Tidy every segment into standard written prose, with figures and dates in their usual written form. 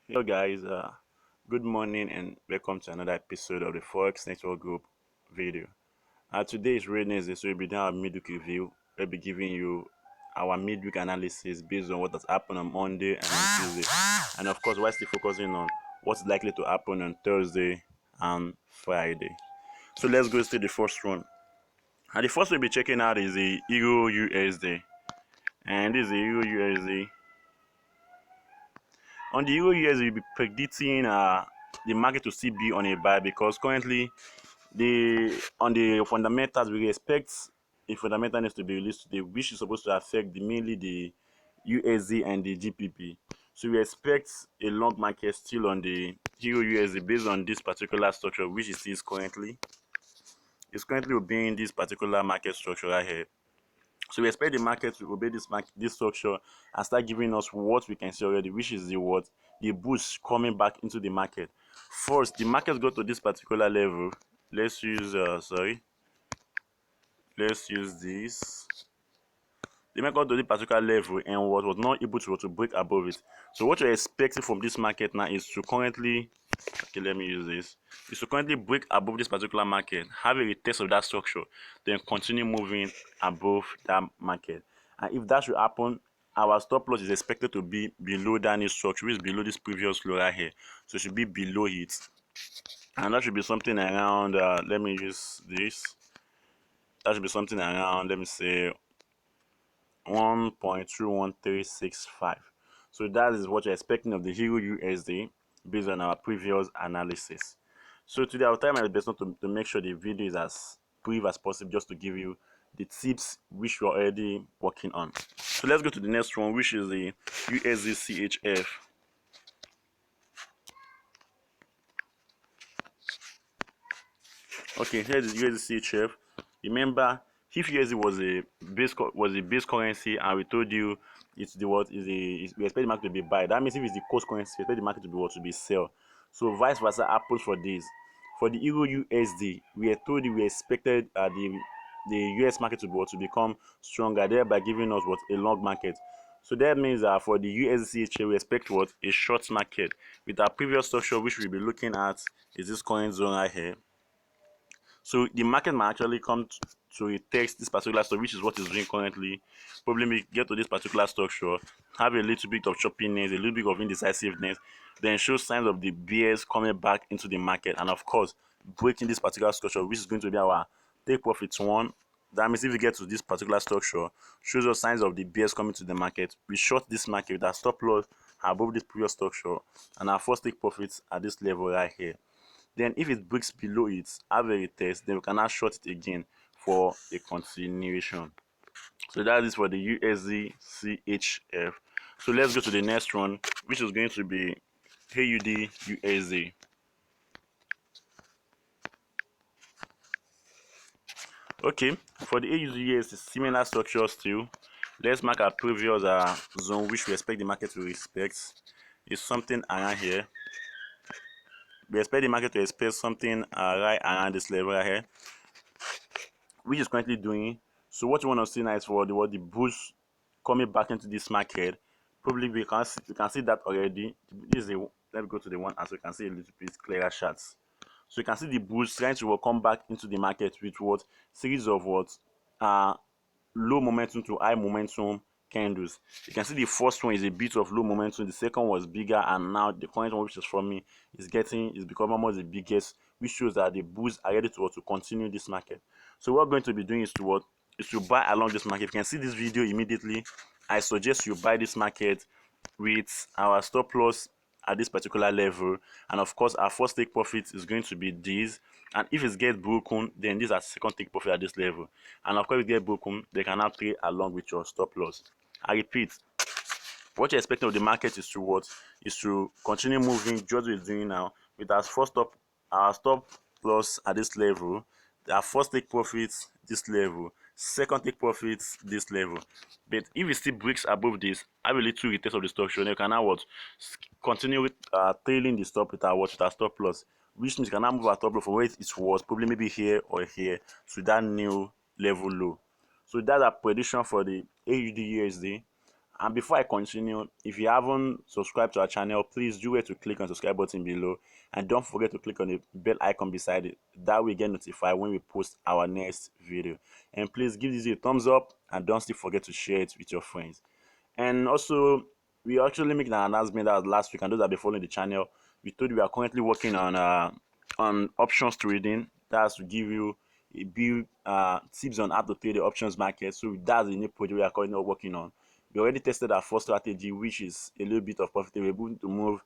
Hello, guys. Good morning and welcome to another episode of the Forex Network Group video. Today is Wednesday, so we'll be doing our midweek review. We'll be giving you our midweek analysis based on what has happened on Monday and on Tuesday, and of course, we're still focusing on what's likely to happen on Thursday and Friday. So let's go to the first one. And the first we'll be checking out is the Euro USD, and this is the Euro USD. On the Euro USD, we'll be predicting the market to still be on a buy because currently on the fundamentals we expect a fundamental needs to be released today, which is supposed to affect mainly the USD and the GBP. So we expect a long market still on the Euro USD based on this particular structure, which it is currently. It's currently obeying this particular market structure right here. So we expect the market to obey this structure and start giving us what we can see already, which is the boost coming back into the market. First, the market got to this particular level. Let's use let's use this. The market got to this particular level and was not able to break above it. So what you're expecting from this market now is to currently, okay, let me use this, is to currently break above this particular market, have a retest of that structure, then continue moving above that market. And if that should happen, our stop loss is expected to be below that new structure, which is below this previous low right here. So it should be below it. And that should be something around, let me use this. That should be something around, let me say, 1.21365. So that is what you're expecting of the Euro USD based on our previous analysis. So today I'll try my best not to make sure the video is as brief as possible, just to give you the tips which we're already working on. So let's go to the next one, which is the USD CHF. Okay, here's the USD CHF. Remember, if USD was a base currency, and we told you it's the what is a we expect the market to be buy. That means if it's the cost currency, we expect the market to be what, to be sell. So vice versa happens for this. For the Euro USD, we are told we expected the US market to be what, to become stronger, thereby giving us what, a long market. So that means that for the USD CHF, we expect what, a short market. With our previous structure, which we'll be looking at, is this current zone right here. So the market might actually come to a text this particular structure, which is what it's doing currently. Probably get to this particular structure, have a little bit of choppiness, a little bit of indecisiveness, then show signs of the bears coming back into the market, and of course breaking this particular structure, which is going to be our take profits one. That means if we get to this particular structure, shows us signs of the bears coming to the market. We short this market with our stop loss above this previous structure, and our first take profits at this level right here. Then if it breaks below it, have a retest, then we can now short it again for a continuation. So that is for the USD CHF. So let's go to the next one, which is going to be AUD USD. Okay, for the AUD USD, similar structure still. Let's mark our previous zone, which we expect the market to respect. Is something around here. We expect the market to expect something right around this level right here, which is currently doing. So what you want to see now is for the boost coming back into this market. Probably we can see that already. This is the, let me go to the one as we can see a little bit clearer shots. So you can see the boost trying to come back into the market with what series of what low momentum to high momentum candles. You can see the first one is a bit of low momentum, the second was bigger, and now the current one, which is from me, is becoming almost the biggest, which shows that the bulls are ready to continue this market. So what we're going to be doing is to buy along this market. If you can see this video immediately, I suggest you buy this market with our stop loss at this particular level, and of course our first take profit is going to be this, and if it gets broken, then this is our second take profit at this level, and of course if it gets broken, they can now trade along with your stop loss. I repeat, what you're expecting of the market is to continue moving just as it's doing now, with our stop loss at this level, our first take profits this level, second take profits this level. But if it still breaks above this, I will little retest of the structure, then you can now continue with trailing the stop with our stop loss, which means you can now move our stop loss from where it was, probably maybe here or here, to that new level low. So that's a prediction for the AUD USD. And before I continue, if you haven't subscribed to our channel, please do wait to click on the subscribe button below, and don't forget to click on the bell icon beside it. That way you get notified when we post our next video. And please give this video a thumbs up, and don't still forget to share it with your friends. And also, we actually made an announcement that last week, and those that be following the channel, we told you we are currently working on options trading. That's to give you a big tips on how to trade the options market. So that's the new project we are currently working on. We already tested our first strategy, which is a little bit of profit. We're able to move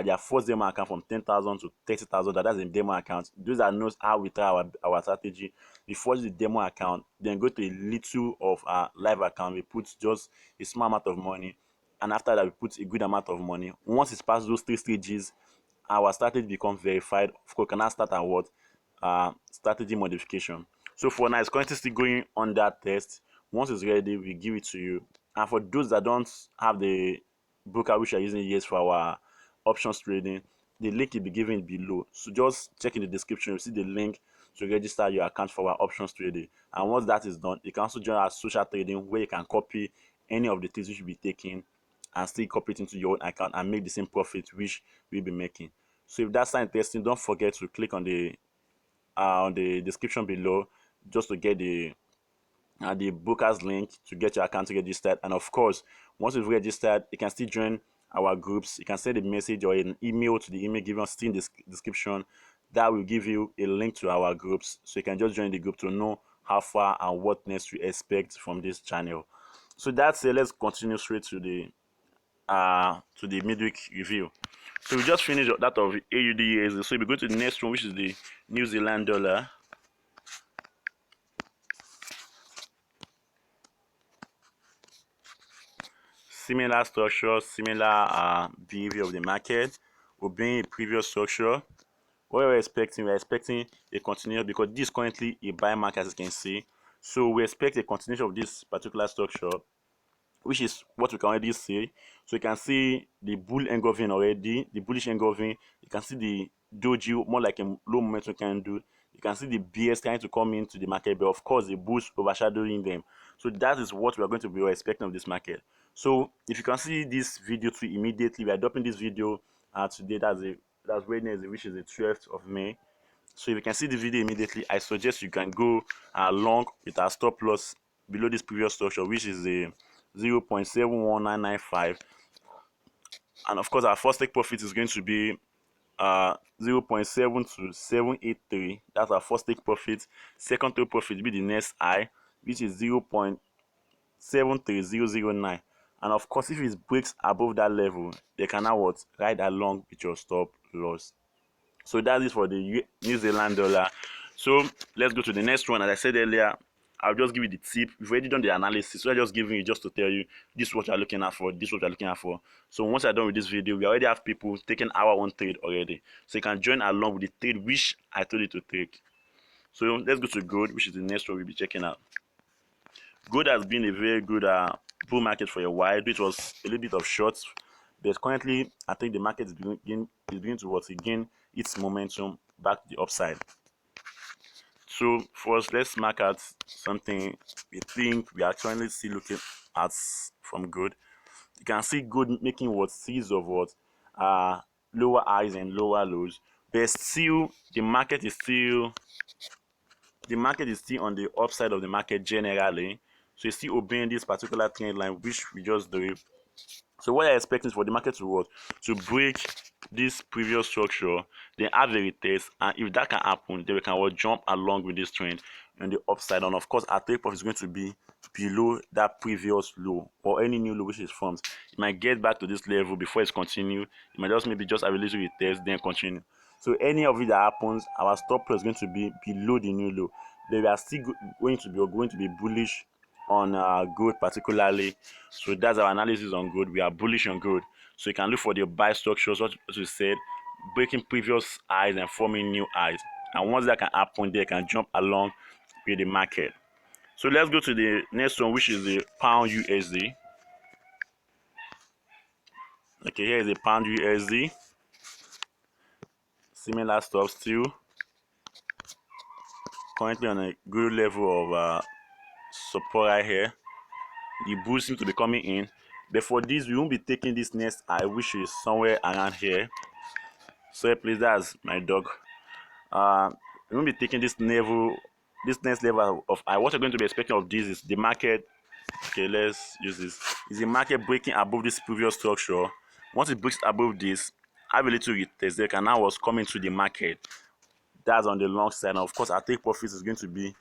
their first demo account from 10,000 to 30,000. That's a demo account. Those that knows how we try our strategy, we first the demo account, then go to a little of our live account. We put just a small amount of money, and after that we put a good amount of money. Once it's past those 3 stages, our strategy becomes verified. Of course, can now start at what strategy modification. So for now, it's currently still going on that test. Once it's ready, we give it to you. And for those that don't have the broker which are using yes for our options trading, the link will be given below. So just check in the description, you'll see the link to register your account for our options trading. And once that is done, you can also join our social trading, where you can copy any of the things you should be taking and still copy it into your own account and make the same profit which we'll be making. So if that's interesting, don't forget to click on the description below just to get the broker's link to get your account registered. And of course, once you've registered, you can still join our groups. You can send a message or an email to the email given in the description. That will give you a link to our groups, so you can just join the group to know how far and what next you expect from this channel. So that's it. Let's continue straight to the midweek review. So we just finished that of AUD. So we go to the next one, which is the New Zealand dollar. Similar structure, similar behavior of the market, obeying a previous structure. What we're expecting a continuation, because this is currently a buy market, as you can see. So we expect a continuation of this particular structure, which is what we can already see. So you can see the bull engulfing already, the bullish engulfing. You can see the doji, more like a low momentum candle. You can see the BS trying to come into the market, but of course the bulls overshadowing them. So that is what we are going to be expecting of this market. So if you can see this video too immediately, we are dropping this video today. That's Wednesday, which is the 12th of May. So if you can see the video immediately, I suggest you can go long with our stop loss below this previous structure, which is the 0.71995. And of course, our first take profit is going to be 0.72783. That's our first take profit. Second take profit will be the next high, which is 0.73009. And of course, if it breaks above that level, they can now what ride along with your stop loss. So that is for the New Zealand dollar. So let's go to the next one. As I said earlier, I'll just give you the tip. We've already done the analysis, so I'm just giving you just to tell you this is what you're looking at for, this is what you're looking at for. So once I'm done with this video, we already have people taking our own trade already. So you can join along with the trade which I told you to take. So let's go to gold, which is the next one we'll be checking out. Gold has been a very good bull market for a while. It was a little bit of shorts, but currently I think the market is beginning to regain its momentum back to the upside. So first, let's mark out something we think we are currently still looking at from gold. You can see gold making what series of what lower highs and lower lows, but still the market is still on the upside of the market generally. So it's still obeying this particular trend line which we just drew. So what I'm expecting is for the market to what? To break this previous structure, then have a retest, and if that can happen, then we can what jump along with this trend on the upside. And of course, our take profit is going to be below that previous low or any new low which is formed. It might get back to this level before it's continue. It might just maybe just have a little retest, then continue. So any of it that happens, our stop loss is going to be below the new low. Then we are still going to be bullish on gold particularly. So that's our analysis on gold. We are bullish on gold. So you can look for the buy structures, what we said, breaking previous highs and forming new highs. And once that can happen, they can jump along with the market. So let's go to the next one, which is the pound USD. Okay, here is the pound USD. Similar stuff still. Currently on a good level of support right here. The bulls seem to be coming in. But for this, we won't be taking this next high, which is somewhere around here. So please, that's my dog. We won't be taking this next level of high. What you're going to be expecting of this is the market. Okay, let's use this. Is the market breaking above this previous structure? Once it breaks above this, have a little retest. They can now was coming to the market. That's on the long side. And of course, our take profits is going to be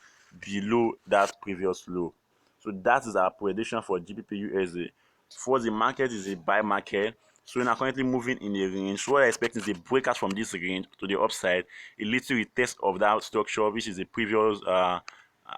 below that previous low. So that is our prediction for GBP USD. For the market is a buy market. So we're now currently moving in a range. What I expect is a breakout from this range to the upside, a little retest of that structure, which is the previous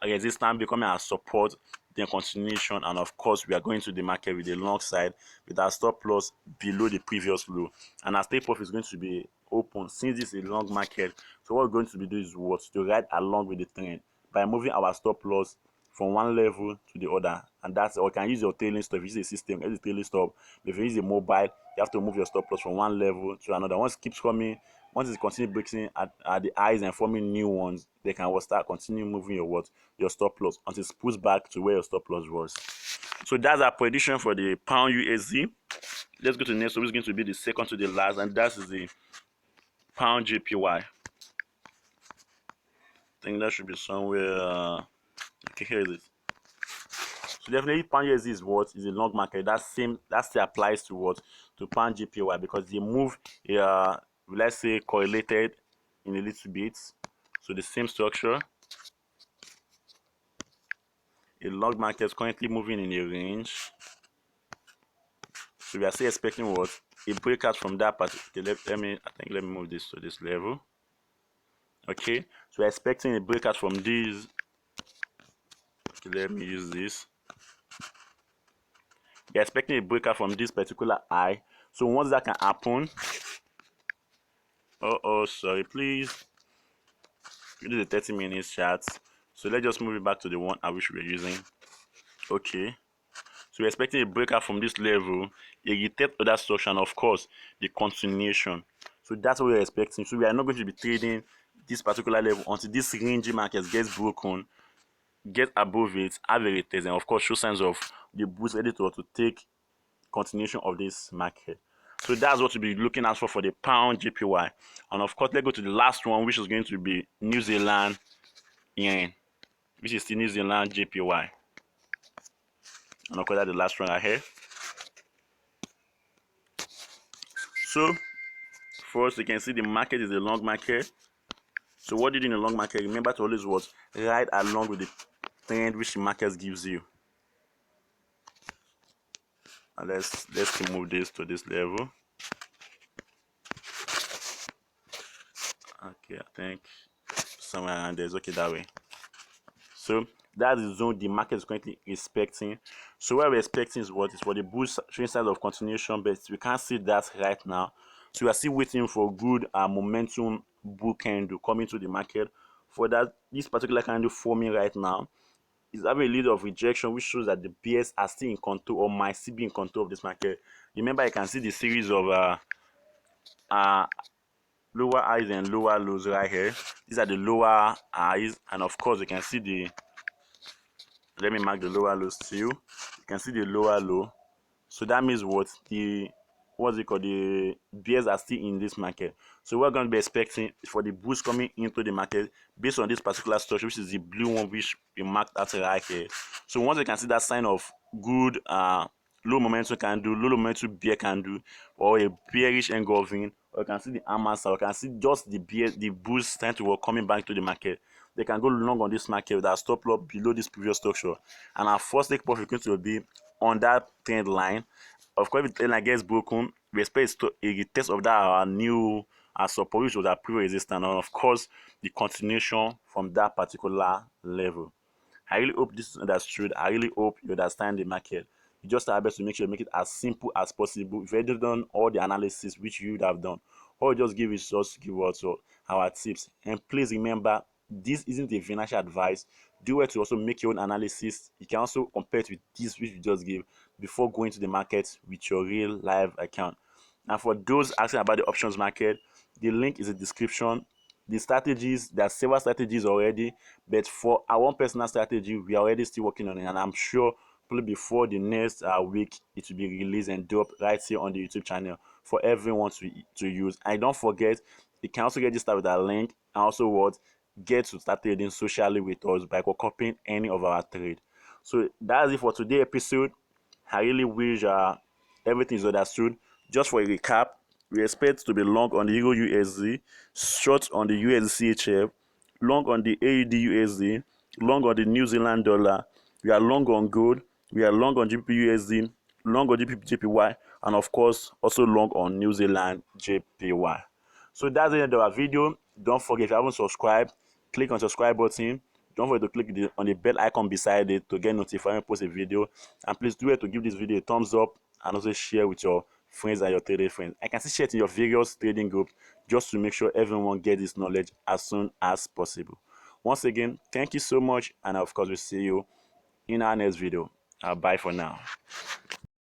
resistance becoming our support, then continuation, and of course we are going to the market with the long side with our stop loss below the previous low, and our take profit is going to be open since this is a long market. So what we're going to be doing is what, to ride along with the trend by moving our stop loss from one level to the other, and that's, or you can use your trailing stop. If you use a system, use a trailing stop. If you use a mobile, you have to move your stop loss from one level to another. Once it keeps coming, once it continues breaking at the highs and forming new ones, they can start continue moving your stop loss until it's pushed back to where your stop loss was. So that's our prediction for the pound USD. Let's go to the next. So it's going to be the second to the last, and that is the pound JPY. I think that should be somewhere. Okay, here it is. So definitely pound USD is what is a long market. That still applies to what, to pound JPY, because they move let's say correlated in a little bit. So the same structure. A long market is currently moving in a range. So we are still expecting what, a breakout from that particular. Let me move this to this level. Okay, so we're expecting a breakout from these. Okay, let me use this. We're expecting a breakout from this particular high. So once that can happen, sorry, please. We do the 30 minutes chart. So let's just move it back to the one I wish we were using. Okay. So we're expecting a breakout from this level, a retest of that structure, and of course the continuation. So that's what we're expecting. So we are not going to be trading this particular level until this range market gets broken, get above it, have a retest, and of course show signs of the boost editor to take continuation of this market. So that's what we'll be looking out for the pound JPY. And of course, let's go to the last one, which is going to be New Zealand yen, which is the New Zealand JPY. And of course, that's the last one right here. So first, you can see the market is a long market. So what you do in a long market, remember to always what, ride along with the trend which the market gives you. And let's remove this to this level. Okay, I think somewhere around there is okay that way. So that's the zone the market is currently expecting. So what we're expecting is what, is for the bulls showing signs of continuation, but we can't see that right now. So we are still waiting for good momentum bull candle coming to the market. For that, this particular candle forming right now is having a little of rejection, which shows that the bears are still in control, or might still be in control of this market. Remember, you can see the series of lower highs and lower lows right here. These are the lower highs, and of course you can see the, let me mark the lower lows too. You can see the lower low. So that means what, what's it called, the bears are still in this market. So we're going to be expecting for the bulls coming into the market based on this particular structure, which is the blue one, which we marked out right here. So once you can see that sign of good low momentum candle, low momentum bear candle, or a bearish engulfing, or you can see the hammers, or you can see just the bulls trying to work coming back to the market. They can go long on this market with our stop loss below this previous structure, and our first take profit is going to be on that trend line. Of course, if the trend line gets broken, we expect a retest of that our new support, which was our previous resistance, and of course the continuation from that particular level. I really hope this is understood. I really hope you understand the market. You just have best to make sure you make it as simple as possible. If you have done all the analysis which you would have done, all you just give is just give also our tips. And please remember, this isn't a financial advice. Do it to also make your own analysis. You can also compare it with this which you just give before going to the market with your real live account. Now, for those asking about the options market, the link is in the description. The strategies, there are several strategies already, but for our own personal strategy, we are already still working on it, and I'm sure probably before the next week it will be released and dropped right here on the YouTube channel for everyone to use. And don't forget, you can also register with our link and also what get to start trading socially with us by copying any of our trade. So that's it for today's episode. I really wish everything is understood. Just for a recap, we expect to be long on the Euro USD, short on the USD CHF, long on the AUD USD, long on the New Zealand dollar. We are long on gold. We are long on GBP USD, long on GBP JPY, and of course also long on New Zealand JPY. So that's the end of our video. Don't forget, if you haven't subscribed, click on subscribe button. Don't forget to click on the bell icon beside it to get notified when I post a video. And please do it to give this video a thumbs up and also share with your friends and your trading friends. I can see share it in your various trading groups just to make sure everyone gets this knowledge as soon as possible. Once again, thank you so much, and of course we'll see you in our next video. Bye for now.